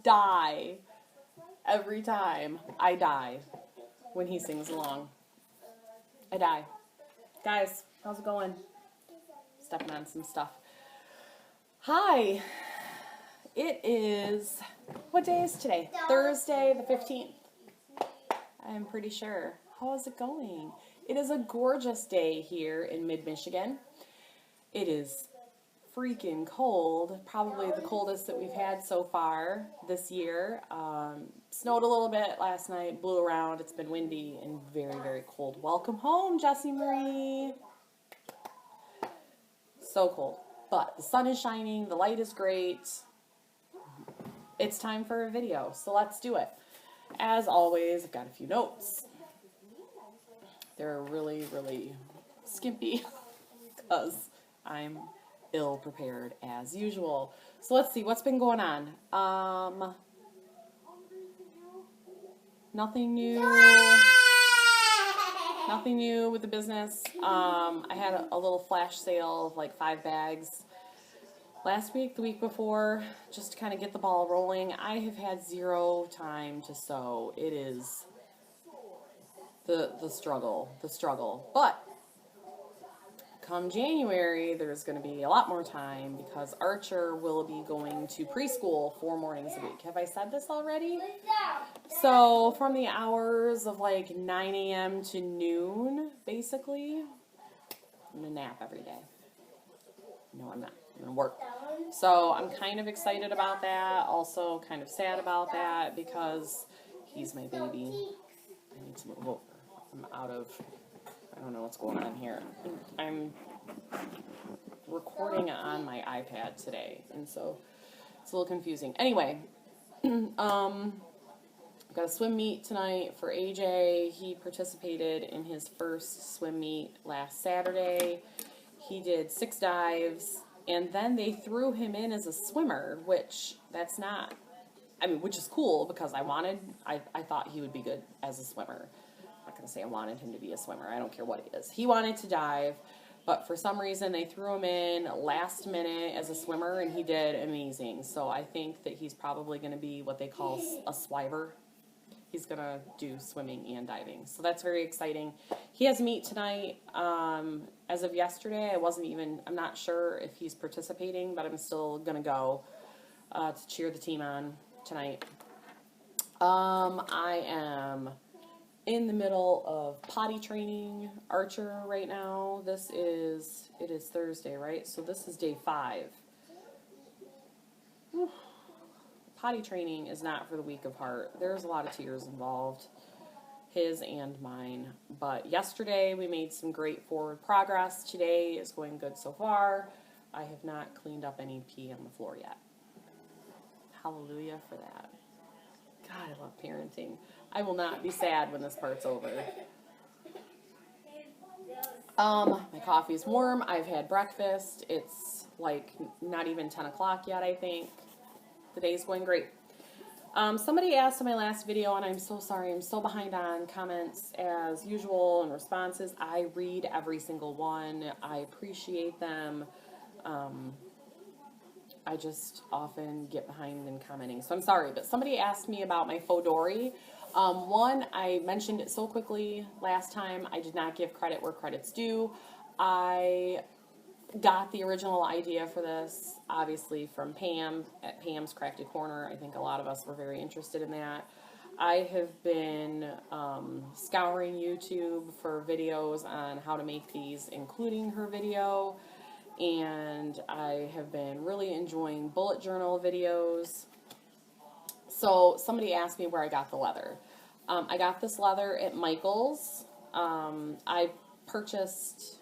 die. Every time I die when he sings along. I die. Guys, how's it going? Stepping on some stuff. Hi. It is, what day is today? Thursday the 15th. I'm pretty sure. How is it going? It is a gorgeous day here in mid-Michigan. It is freaking cold, probably the coldest that we've had so far this year. Snowed a little bit last night, blew around. It's been windy and very, very cold. Welcome home, Jessie Marie. So cold, but the sun is shining, the light is great. It's time for a video, so let's do it. As always, I've got a few notes. They're really, really skimpy because I'm ill prepared as usual. So let's see what's been going on. Nothing new with the business. I had a little flash sale of like 5 bags last week, the week before, just to kind of get the ball rolling. I have had zero time to sew. It is the struggle. But come January, there's going to be a lot more time because Archer will be going to preschool 4 mornings a week. Have I said this already? So from the hours of like 9 a.m. to noon, basically, I'm going to nap every day. No, I'm not. I'm going to work. So I'm kind of excited about that. Also kind of sad about that because he's my baby. I need to move over. I don't know what's going on here. I'm recording on my iPad today, and so it's a little confusing. Anyway, I've got a swim meet tonight for AJ. He participated in his first swim meet last Saturday. He did 6 dives, and then they threw him in as a swimmer, which is cool because I thought he would be good as a swimmer. I'm not going to say I wanted him to be a swimmer. I don't care what he is. He wanted to dive, but for some reason they threw him in last minute as a swimmer, and he did amazing. So I think that he's probably going to be what they call a swiver. He's going to do swimming and diving. So that's very exciting. He has meet tonight. As of yesterday, I'm not sure if he's participating, but I'm still going to go to cheer the team on tonight. I am in the middle of potty training Archer right now. It is Thursday, right? So this is day 5. Whew. Potty training is not for the weak of heart. There's a lot of tears involved, his and mine. But yesterday we made some great forward progress. Today is going good so far. I have not cleaned up any pee on the floor yet. Hallelujah for that. God, I love parenting. I will not be sad when this part's over. My coffee's warm. I've had breakfast. It's like not even 10 o'clock yet, I think. The day's going great. Somebody asked in my last video, and I'm so sorry, I'm so behind on comments as usual and responses. I read every single one. I appreciate them. I just often get behind in commenting, so I'm sorry. But somebody asked me about my faux dory. One, I mentioned it so quickly last time. I did not give credit where credit's due. I got the original idea for this, obviously, from Pam at Pam's Crafty Corner. I think a lot of us were very interested in that. I have been scouring YouTube for videos on how to make these, including her video. And I have been really enjoying bullet journal videos. So somebody asked me where I got the leather. I got this leather at Michael's. I purchased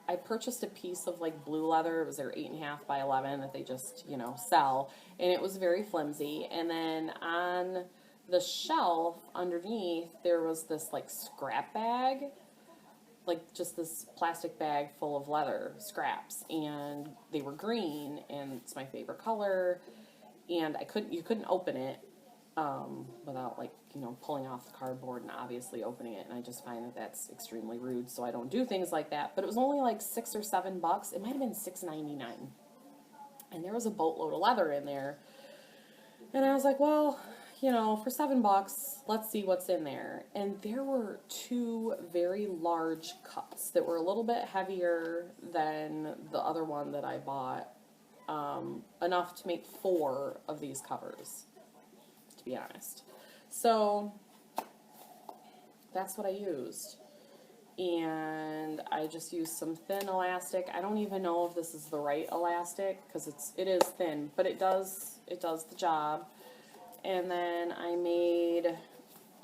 a piece of like blue leather. It was their 8.5 by 11 that they just, sell. And it was very flimsy. And then on the shelf underneath, there was this like scrap bag. Like just this plastic bag full of leather scraps, and they were green, and it's my favorite color, and you couldn't open it without like pulling off the cardboard and obviously opening it, and I just find that that's extremely rude, so I don't do things like that. But it was only like $6 or $7. It might have been $6.99, and there was a boatload of leather in there. And I was like, well, you know, for $7, let's see what's in there. And there were two very large cups that were a little bit heavier than the other one that I bought. Enough to make 4 of these covers, to be honest. So that's what I used. And I just used some thin elastic. I don't even know if this is the right elastic because it is thin, but it does the job. And then I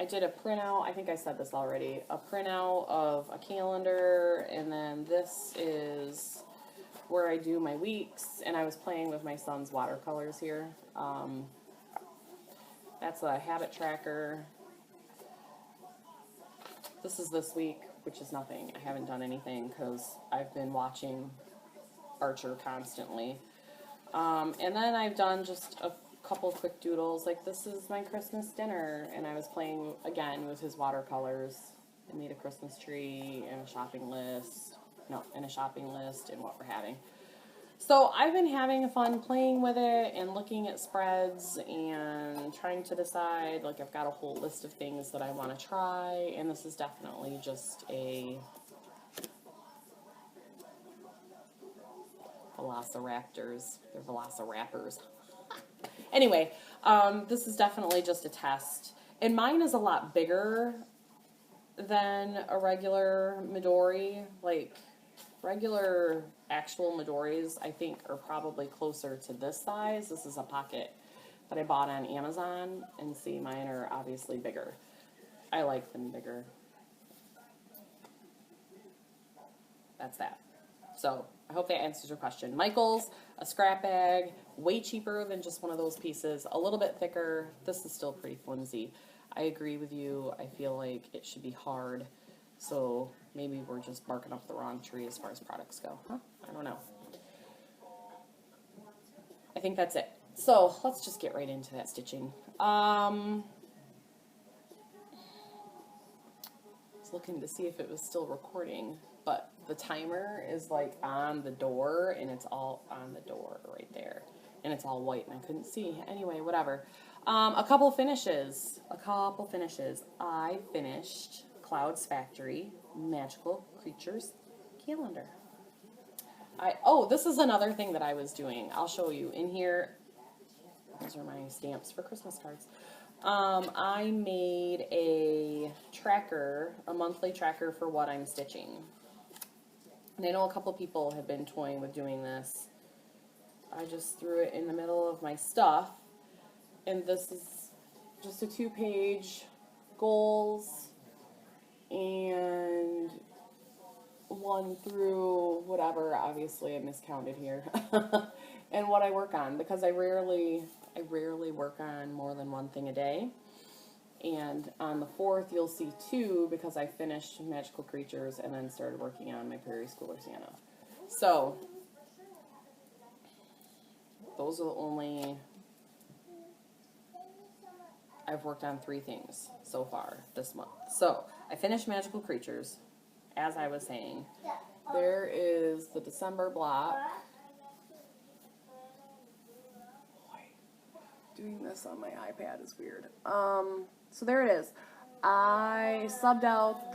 did a printout. I think I said this already. A printout of a calendar, and then this is where I do my weeks. And I was playing with my son's watercolors here. That's a habit tracker. This is this week, which is nothing. I haven't done anything because I've been watching Archer constantly. And then I've done just a couple quick doodles. Like this is my Christmas dinner, and I was playing again with his watercolors. I made a Christmas tree and a shopping list. No, and a shopping list and what we're having. So I've been having fun playing with it and looking at spreads and trying to decide, like I've got a whole list of things that I want to try, and this is definitely just a Velociraptors. They're Velociraptors. Anyway, this is definitely just a test. And mine is a lot bigger than a regular Midori. Like, regular actual Midoris, I think, are probably closer to this size. This is a pocket that I bought on Amazon. And see, mine are obviously bigger. I like them bigger. That's that. So, I hope that answers your question. Michael's, a scrap bag, way cheaper than just one of those pieces, a little bit thicker. This is still pretty flimsy. I agree with you. I feel like it should be hard. So maybe we're just barking up the wrong tree as far as products go. Huh? I don't know. I think that's it. So let's just get right into that stitching. I was looking to see if it was still recording, but the timer is like on the door, and it's all on the door right there. And it's all white, and I couldn't see. Anyway, whatever. A couple finishes. I finished Cloud's Factory Magical Creatures Calendar. This is another thing that I was doing. I'll show you. In here, those are my stamps for Christmas cards. I made a tracker, a monthly tracker for what I'm stitching. And I know a couple people have been toying with doing this. I just threw it in the middle of my stuff. And this is just a 2-page goals and 1 through whatever. Obviously I miscounted here. And what I work on, because I rarely work on more than 1 thing a day. And on the 4th, you'll see 2 because I finished Magical Creatures and then started working on my Prairie Schooler Santa. So, those are the only... I've worked on 3 things so far this month. So, I finished Magical Creatures, as I was saying. There is the December block. Doing this on my iPad is weird. So there it is. I subbed out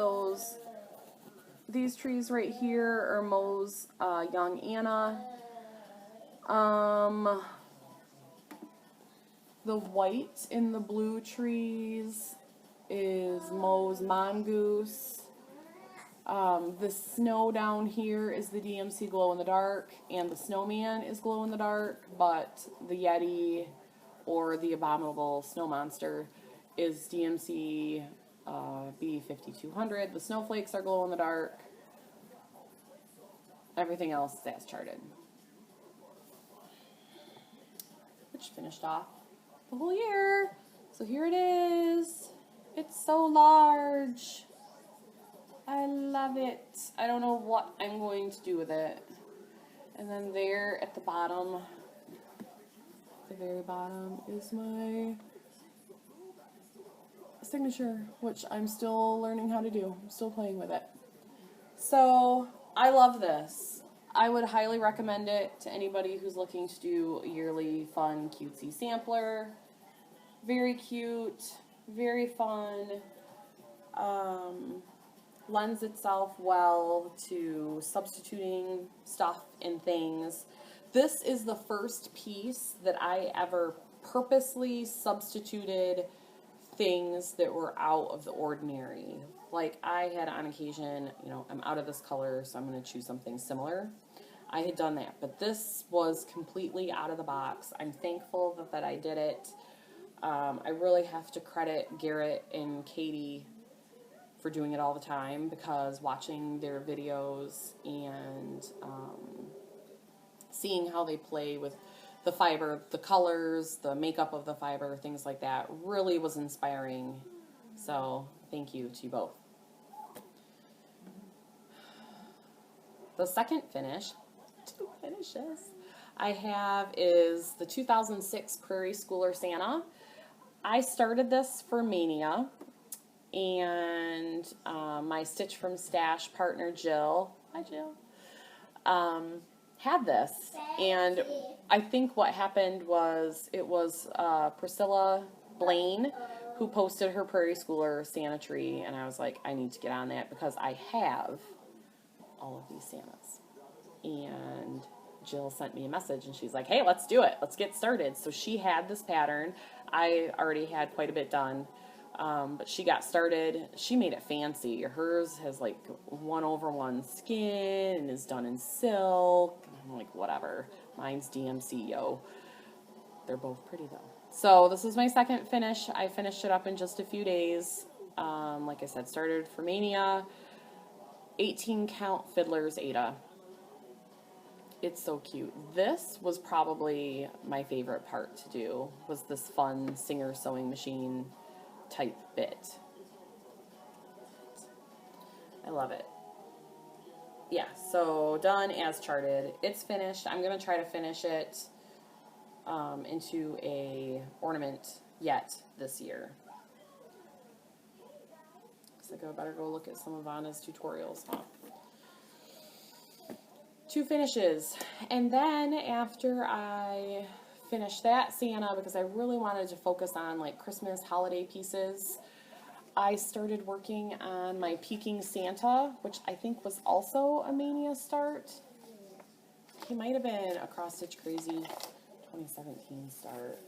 these trees right here are Moe's Young Anna. The white in the blue trees is Moe's Mongoose. The snow down here is the DMC Glow in the Dark, and the snowman is Glow in the Dark, but the Yeti or the Abominable Snow Monster is DMC B5200. The snowflakes are Glow in the Dark. Everything else is as charted. Which finished off the whole year. So here it is. It's so large. I love it. I don't know what I'm going to do with it. And then there at the bottom, the very bottom, is my signature, which I'm still learning how to do. I'm still playing with it. So I love this. I would highly recommend it to anybody who's looking to do a yearly fun cutesy sampler. Very cute, very fun, lends itself well to substituting stuff and things. This is the first piece that I ever purposely substituted things that were out of the ordinary. Like I had on occasion, you know, I'm out of this color, so I'm going to choose something similar. I had done that, but this was completely out of the box. I'm thankful that I did it. I really have to credit Garrett and Katie for doing it all the time, because watching their videos and seeing how they play with the fiber, the colors, the makeup of the fiber, things like that, really was inspiring. So thank you to you both. The second finish, 2 finishes, I have is the 2006 Prairie Schooler Santa. I started this for Mania, and my Stitch from Stash partner Jill, hi Jill, had this, and I think what happened was it was Priscilla Blaine who posted her Prairie Schooler Santa tree, and I was like, I need to get on that because I have all of these Santas. And Jill sent me a message, and she's like, hey, let's do it. Let's get started. So she had this pattern. I already had quite a bit done, but she got started. She made it fancy. Hers has like 1/1 skin and is done in silk. I'm like, whatever. Mine's DMC, yo. They're both pretty, though. So this is my second finish. I finished it up in just a few days. Like I said, started for Mania. 18 count Fiddler's Ada. It's so cute. This was probably my favorite part to do, was this fun Singer sewing machine type bit. I love it. Yeah, so done as charted. It's finished. I'm going to try to finish it into a ornament yet this year. Looks like I better go look at some of Anna's tutorials, huh? 2 finishes. And then after I finished that Santa, because I really wanted to focus on like Christmas holiday pieces, I started working on my Peking Santa, which I think was also a Mania start. He might have been a Cross Stitch Crazy 2017 start.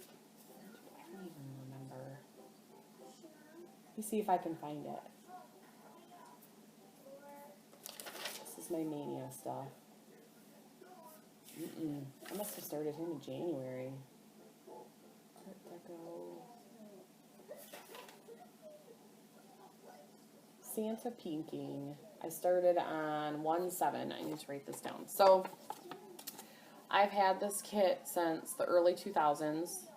I don't even remember. Let me see if I can find it. This is my Mania stuff. I must have started him in January. Art Deco. Santa Peking. I started on 1/7. I need to write this down. So I've had this kit since the early 2000s.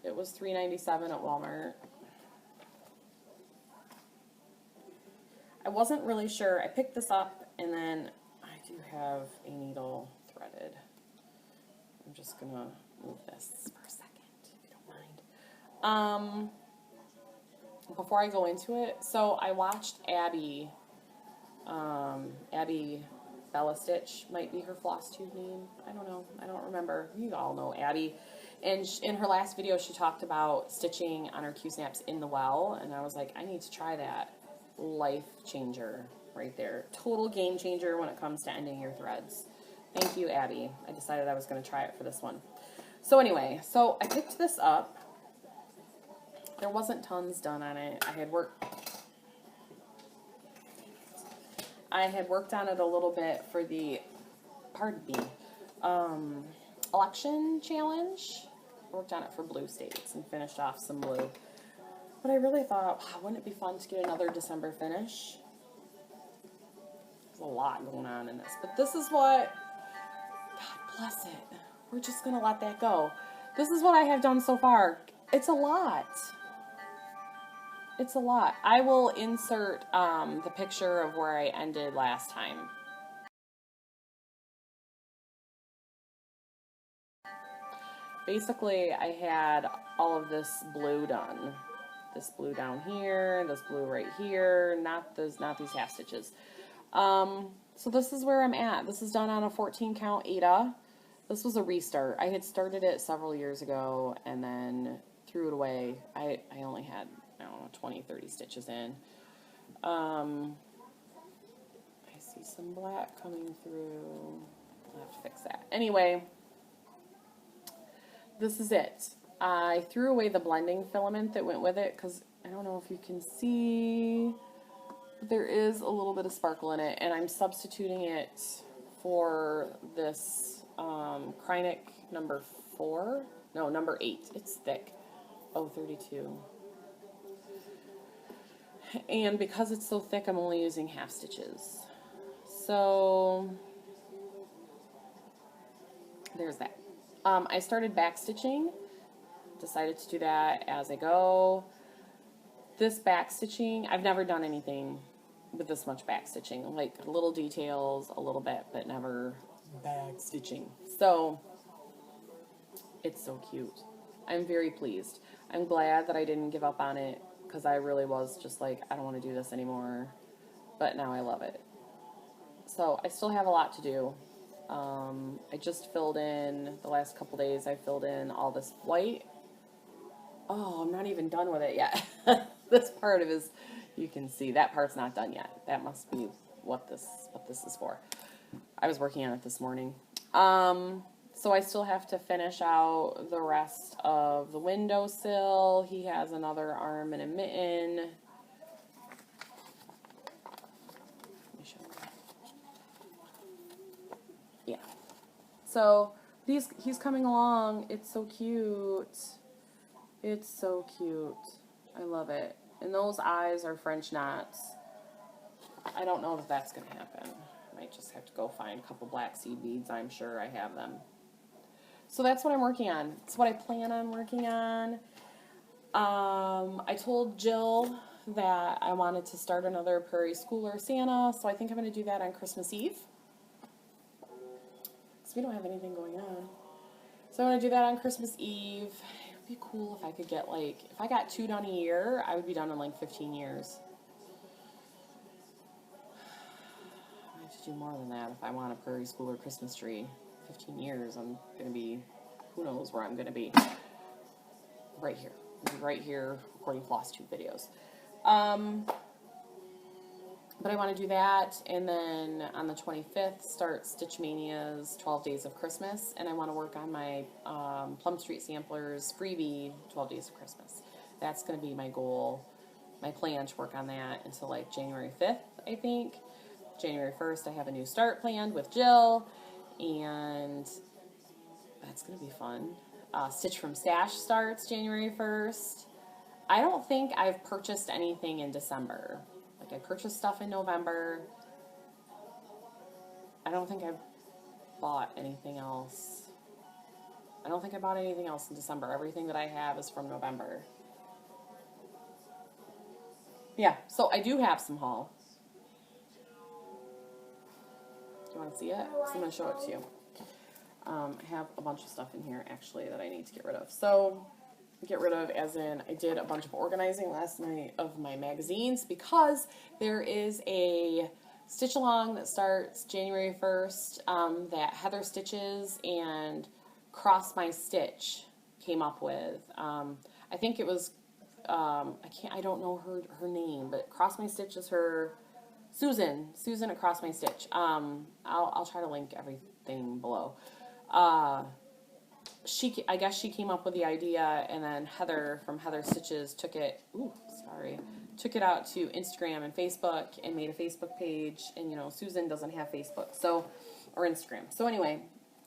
It was $3.97 at Walmart. I wasn't really sure. I picked this up, and then I do have a needle threaded. I'm just gonna move this for a second, if you don't mind. Before I go into it, so I watched Abby, Abby Bella Stitch might be her Flosstube name. I don't know. I don't remember. You all know Abby. And in her last video, she talked about stitching on her Q-snaps in the well, and I was like, I need to try that. Life changer right there. Total game changer when it comes to ending your threads. Thank you, Abby. I decided I was going to try it for this one. So anyway, so I picked this up. There wasn't tons done on it. I had worked on it a little bit for the, pardon me, election challenge. Worked on it for blue states and finished off some blue. But I really thought, wow, wouldn't it be fun to get another December finish? There's a lot going on in this. But this is what, God bless it. We're just going to let that go. This is what I have done so far. It's a lot. It's a lot. I will insert the picture of where I ended last time. Basically, I had all of this blue done. This blue down here, this blue right here, not these half stitches. So this is where I'm at. This is done on a 14 count Ada. This was a restart. I had started it several years ago and then threw it away. I only had, I don't know, 20, 30 stitches in. I see some black coming through. I'll have to fix that. Anyway, this is it. I threw away the blending filament that went with it because I don't know if you can see, but there is a little bit of sparkle in it, and I'm substituting it for this Krynic number 4. No, number 8. It's thick. Oh, 32. And because it's so thick, I'm only using half stitches. So there's that. I started back stitching. Decided to do that as I go. This back stitching, I've never done anything with this much back stitching. Like little details a little bit, but never back stitching. So it's so cute. I'm very pleased. I'm glad that I didn't give up on it because I really was just like, I don't want to do this anymore. But now I love it. So I still have a lot to do. I just filled in, the last couple days, I filled in all this white. Oh, I'm not even done with it yet. This part of it is, you can see, that part's not done yet. That must be what this is for. I was working on it this morning. So I still have to finish out the rest of the windowsill. He has another arm and a mitten. Let me show you. Yeah. So he's coming along. It's so cute. It's so cute. I love it. And those eyes are French knots. I don't know if that's going to happen. I might just have to go find a couple black seed beads. I'm sure I have them. So that's what I'm working on. It's what I plan on working on. I told Jill that I wanted to start another Prairie Schooler Santa, so I think I'm going to do that on Christmas Eve. Because we don't have anything going on. So I'm going to do that on Christmas Eve. It would be cool if I could get, like, if I got 2 done a year, I would be done in, like, 15 years. I have to do more than that if I want a Prairie Schooler Christmas tree. 15 years, I'm going to be, who knows where I'm going to be. Right here. Right here, recording Flosstube videos. But I want to do that, and then on the 25th, start Stitch Mania's 12 Days of Christmas, and I want to work on my Plum Street Samplers freebie 12 Days of Christmas. That's going to be my goal, my plan to work on that until like January 5th, I think. January 1st, I have a new start planned with Jill, and that's going to be fun. Stitch from Stash starts January 1st. I don't think I've purchased anything in December. Like, I purchased stuff in November. I don't think I've bought anything else. I don't think I bought anything else in December. Everything that I have is from November. Yeah, so I do have some haul. Do you want to see it? Because I'm going to show it to you. I have a bunch of stuff in here, actually, that I need to get rid of. So, get rid of as in, I did a bunch of organizing last night of my magazines because there is a stitch along that starts January 1st that Heather Stitches and Cross My Stitch came up with. I think it was, I don't know her name, but Cross My Stitch is her, Susan at Cross My Stitch. I'll try to link everything below. I guess she came up with the idea, and then Heather from Heather Stitches took it out to Instagram and Facebook and made a Facebook page. And, you know, Susan doesn't have Facebook, or Instagram. So anyway,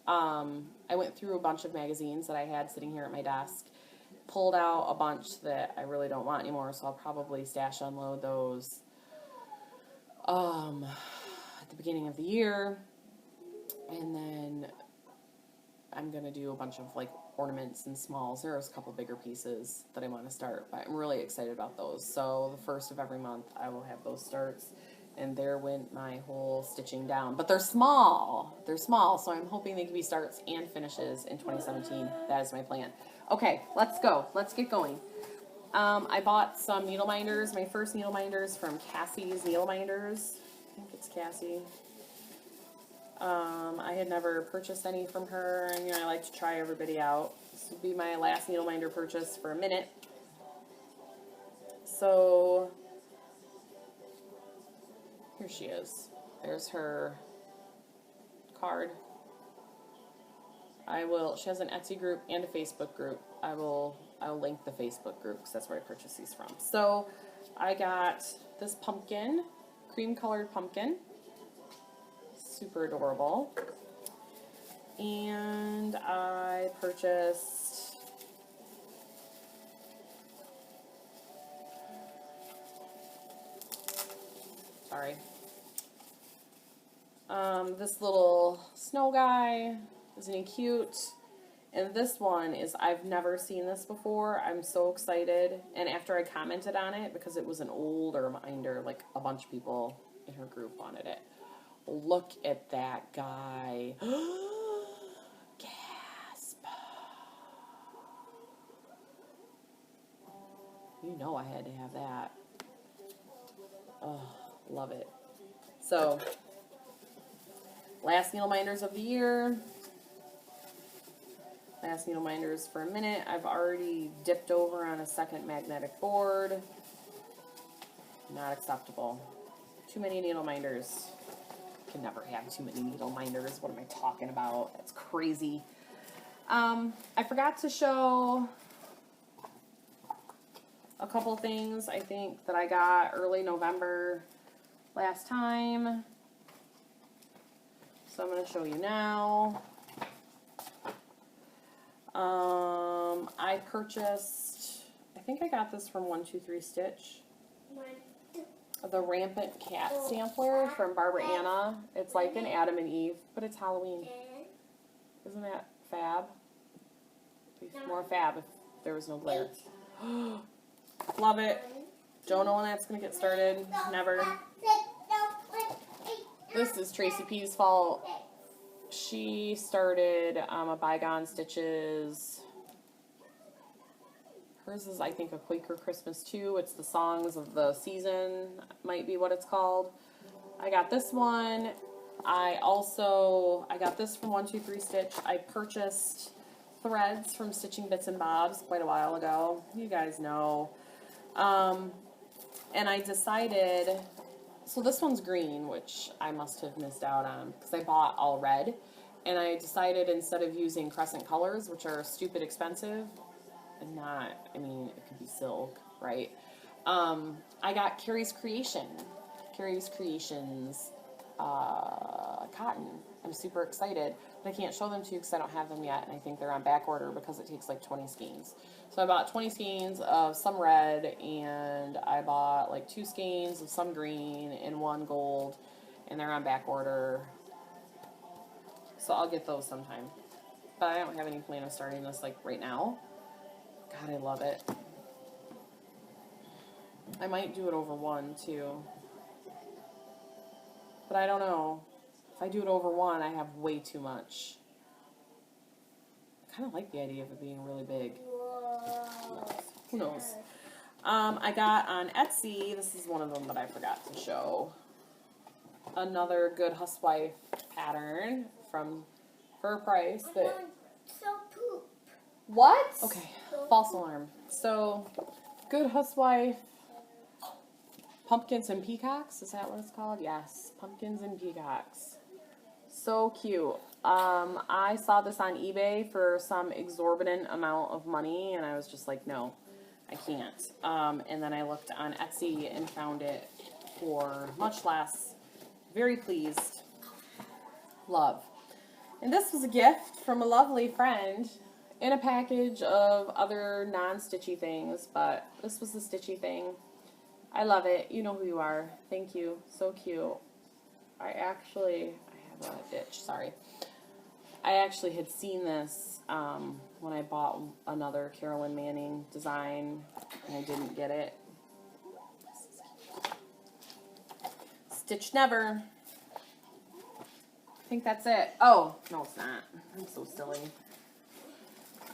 I went through a bunch of magazines that I had sitting here at my desk, pulled out a bunch that I really don't want anymore, so I'll probably stash unload those at the beginning of the year. And then I'm going to do a bunch of, like, ornaments and smalls. There's a couple bigger pieces that I want to start, but I'm really excited about those. So the first of every month, I will have those starts, and there went my whole stitching down. But they're small. They're small, so I'm hoping they can be starts and finishes in 2017. That is my plan. Okay, let's go. Let's get going. I bought some needle minders. My first needle minders from Cassie's Needle Minders. I think it's Cassie. I had never purchased any from her, and you know, I like to try everybody out. This will be my last needle minder purchase for a minute. So here she is. There's her card. She has an Etsy group and a Facebook group. I'll link the Facebook group because that's where I purchased these from. So I got this pumpkin, cream colored pumpkin. Super adorable. And I purchased this little snow guy. Isn't he cute? And this one is, I've never seen this before. I'm so excited. And after I commented on it, because it was an older reminder, like a bunch of people in her group wanted it. Look at that guy. Gasp. You know I had to have that. Oh, love it. So, last needle minders of the year. Last needle minders for a minute. I've already dipped over on a second magnetic board. Not acceptable. Too many needle minders. Can never have too many needle minders. What am I talking about? That's crazy. I forgot to show a couple things I think that I got early November last time. So I'm going to show you now. I purchased, I think I got this from 123 Stitch. The Rampant Cat Sampler from Barbara Anna. It's like an Adam and Eve, but it's Halloween. Isn't that fab? It'd be more fab if there was no glare. Love it. Don't know when that's going to get started. Never. This is Tracy P's fault. She started a Bygone Stitches. Hers is, I think, a Quaker Christmas too. It's the Songs of the Season, might be what it's called. I got this one. I got this from 123 Stitch. I purchased threads from Stitching Bits and Bobs quite a while ago. You guys know. And I decided, so this one's green, which I must have missed out on because I bought all red. And I decided instead of using crescent colors, which are stupid expensive, and not, I mean, it could be silk, right? I got Carrie's Creations cotton. I'm super excited, but I can't show them to you because I don't have them yet, and I think they're on back order because it takes like 20 skeins. So I bought 20 skeins of some red, and I bought like 2 skeins of some green and 1 gold, and they're on back order. So I'll get those sometime. But I don't have any plan of starting this like right now. God, I love it. I might do it over one too. But I don't know. If I do it over one, I have way too much. I kind of like the idea of it being really big. Who knows? I got on Etsy, this is one of them that I forgot to show, another Good Housewife pattern from Fur Price. What? Okay, false alarm. So, Good Housewife Pumpkins and Peacocks, is that what it's called? Yes, Pumpkins and Peacocks. So cute. I saw this on eBay for some exorbitant amount of money, and I was just like, no, I can't. And then I looked on Etsy and found it for much less. Very pleased. Love. And this was a gift from a lovely friend in a package of other non-stitchy things, but this was the stitchy thing. I love it. You know who you are. Thank you. So cute. I have a ditch. Sorry. I actually had seen this when I bought another Carolyn Manning design, and I didn't get it. Stitch never. I think that's it. Oh, no, it's not. I'm so silly.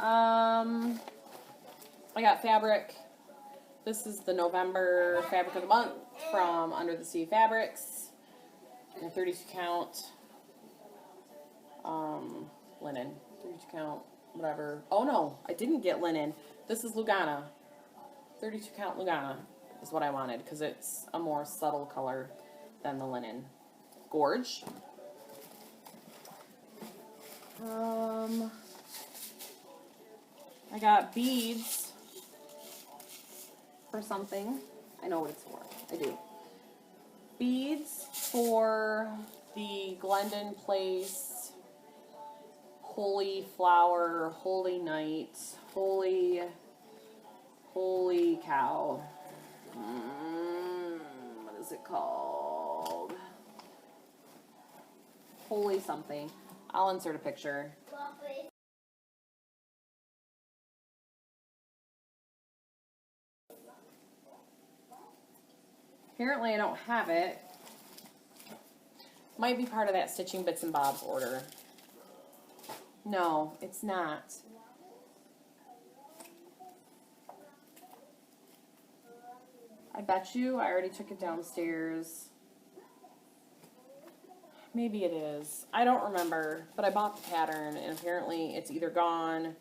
I got fabric. This is the November Fabric of the Month from Under the Sea Fabrics. And a 32 count. Linen, 32 count, whatever. Oh no, I didn't get linen. This is Lugana, 32 count Lugana is what I wanted because it's a more subtle color than the linen. Gorge. I got beads for something. I know what it's for. I do. Beads for the Glendon Place Holy Flower, Holy Night, Holy Cow. What is it called? Holy something. I'll insert a picture. Apparently I don't have it. Might be part of that Stitching Bits and Bobs order. No, it's not. I bet you I already took it downstairs. Maybe it is. I don't remember, but I bought the pattern, and apparently it's either gone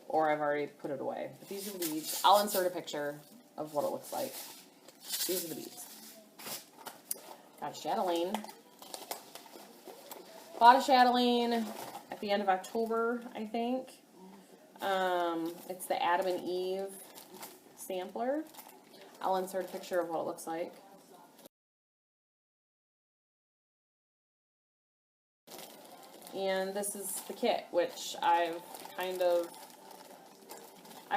or I've already put it away. But these are the beads. I'll insert a picture of what it looks like. These are the beads. Got a chatelaine. Bought a chatelaine at the end of October, I think. It's the Adam and Eve sampler. I'll insert a picture of what it looks like. And this is the kit, which I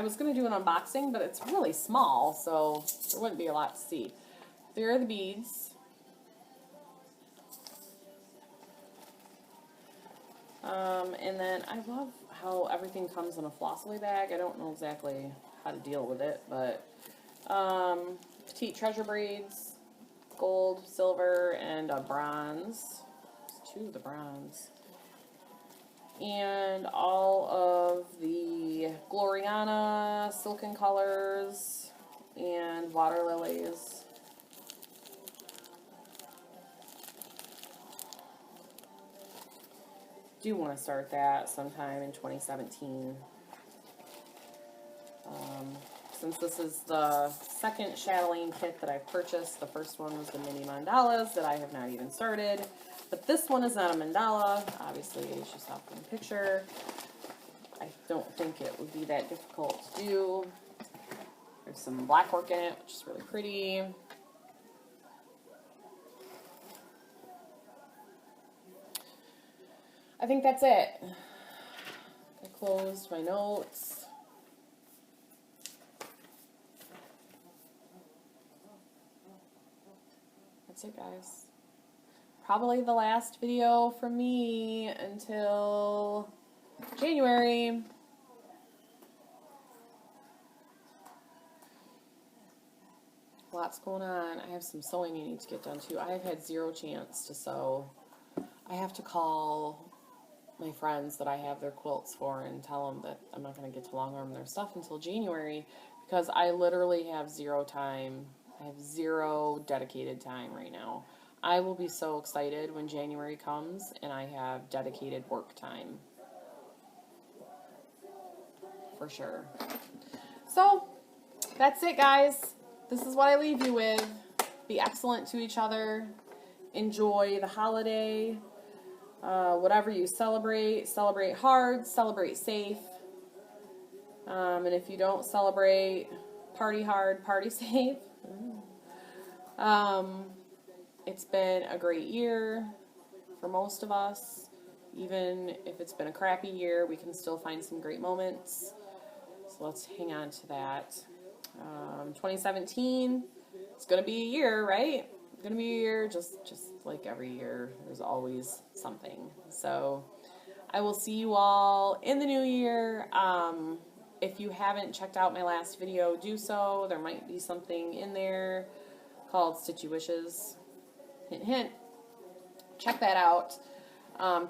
was going to do an unboxing, but it's really small, so there wouldn't be a lot to see. There are the beads. And then I love how everything comes in a Flosstube bag. I don't know exactly how to deal with it, but petite treasure braids, gold, silver, and a bronze. There's two of the bronze. And all of the Gloriana silken colors and water lilies. Do want to start that sometime in 2017. Since this is the second chatelaine kit that I've purchased, the first one was the mini mandalas that I have not even started. But this one is not a mandala. Obviously, as you saw from the picture. I don't think it would be that difficult to do. There's some black work in it, which is really pretty. I think that's it. I closed my notes. That's it, guys. Probably the last video from me until January. Lots going on. I have some sewing I need to get done too. I have had zero chance to sew. I have to call my friends that I have their quilts for and tell them that I'm not going to get to long arm their stuff until January because I literally have zero time. I have zero dedicated time right now. I will be so excited when January comes and I have dedicated work time. For sure. So, that's it, guys. This is what I leave you with. Be excellent to each other. Enjoy the holiday. Whatever you celebrate, celebrate hard, celebrate safe. And if you don't celebrate, party hard, party safe. It's been a great year for most of us. Even if it's been a crappy year, we can still find some great moments. So let's hang on to that. 2017, it's going to be a year, right? It's going to be a year, just like every year. There's always something. So I will see you all in the new year. If you haven't checked out my last video, do so. There might be something in there called Stitchy Wishes. Hint, hint. Check that out.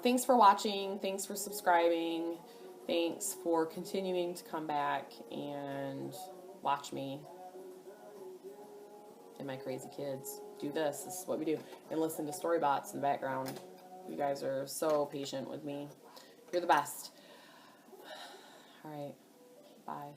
Thanks for watching. Thanks for subscribing. Thanks for continuing to come back and watch me and my crazy kids do this. This is what we do. And listen to Storybots in the background. You guys are so patient with me. You're the best. All right. Bye.